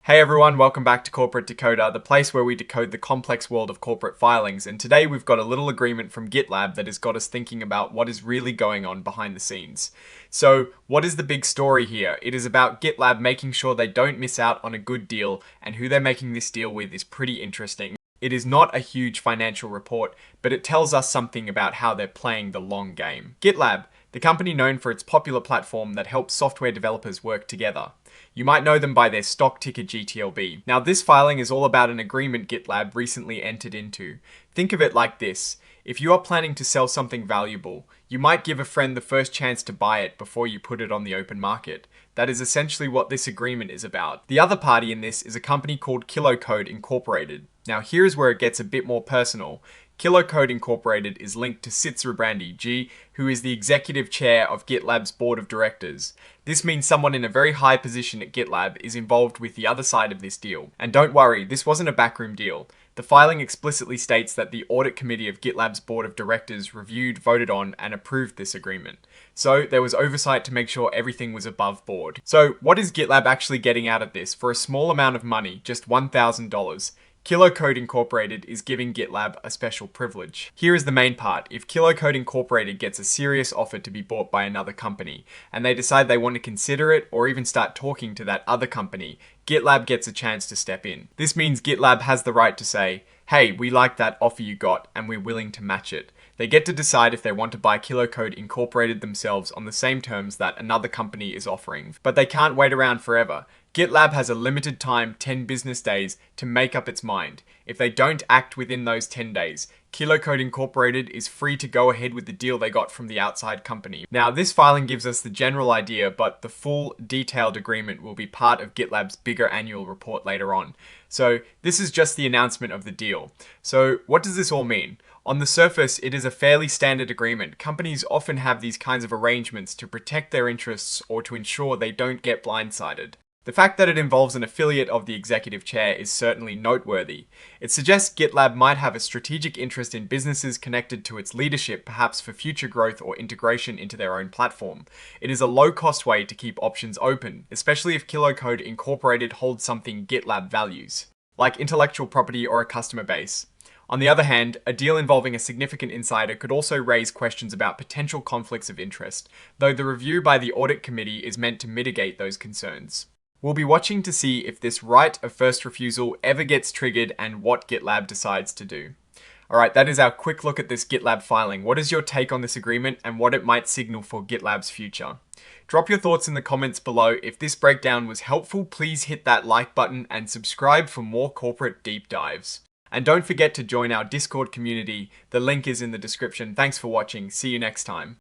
Hey everyone, welcome back to Corporate Decoder, the place where we decode the complex world of corporate filings. And today we've got a little agreement from GitLab that has got us thinking about what is really going on behind the scenes. So, what is the big story here? It is about GitLab making sure they don't miss out on a good deal, and who they're making this deal with is pretty interesting. It is not a huge financial report, but it tells us something about how they're playing the long game. GitLab, the company known for its popular platform that helps software developers work together. You might know them by their stock ticker GTLB. Now, this filing is all about an agreement GitLab recently entered into. Think of it like this. If you are planning to sell something valuable, you might give a friend the first chance to buy it before you put it on the open market. That is essentially what this agreement is about. The other party in this is a company called Kilocode Incorporated. Now, here's where it gets a bit more personal. Kilocode Incorporated is linked to Sid Sribrandi, G, who is the executive chair of GitLab's board of directors. This means someone in a very high position at GitLab is involved with the other side of this deal. And don't worry, this wasn't a backroom deal. The filing explicitly states that the audit committee of GitLab's board of directors reviewed, voted on, and approved this agreement. So there was oversight to make sure everything was above board. So what is GitLab actually getting out of this? For a small amount of money, just $1,000, Kilocode Incorporated is giving GitLab a special privilege. Here is the main part. If Kilocode Incorporated gets a serious offer to be bought by another company, and they decide they want to consider it or even start talking to that other company, GitLab gets a chance to step in. This means GitLab has the right to say, hey, we like that offer you got and we're willing to match it. They get to decide if they want to buy Kilocode Incorporated themselves on the same terms that another company is offering. But they can't wait around forever. GitLab has a limited time, 10 business days, to make up its mind. If they don't act within those 10 days, Kilocode Incorporated is free to go ahead with the deal they got from the outside company. Now, this filing gives us the general idea, but the full detailed agreement will be part of GitLab's bigger annual report later on. So this is just the announcement of the deal. So what does this all mean? On the surface, it is a fairly standard agreement. Companies often have these kinds of arrangements to protect their interests or to ensure they don't get blindsided. The fact that it involves an affiliate of the executive chair is certainly noteworthy. It suggests GitLab might have a strategic interest in businesses connected to its leadership, perhaps for future growth or integration into their own platform. It is a low-cost way to keep options open, especially if Kilocode Incorporated holds something GitLab values, like intellectual property or a customer base. On the other hand, a deal involving a significant insider could also raise questions about potential conflicts of interest, though the review by the audit committee is meant to mitigate those concerns. We'll be watching to see if this right of first refusal ever gets triggered and what GitLab decides to do. Alright, that is our quick look at this GitLab filing. What is your take on this agreement and what it might signal for GitLab's future? Drop your thoughts in the comments below. If this breakdown was helpful, please hit that like button and subscribe for more corporate deep dives. And don't forget to join our Discord community. The link is in the description. Thanks for watching. See you next time.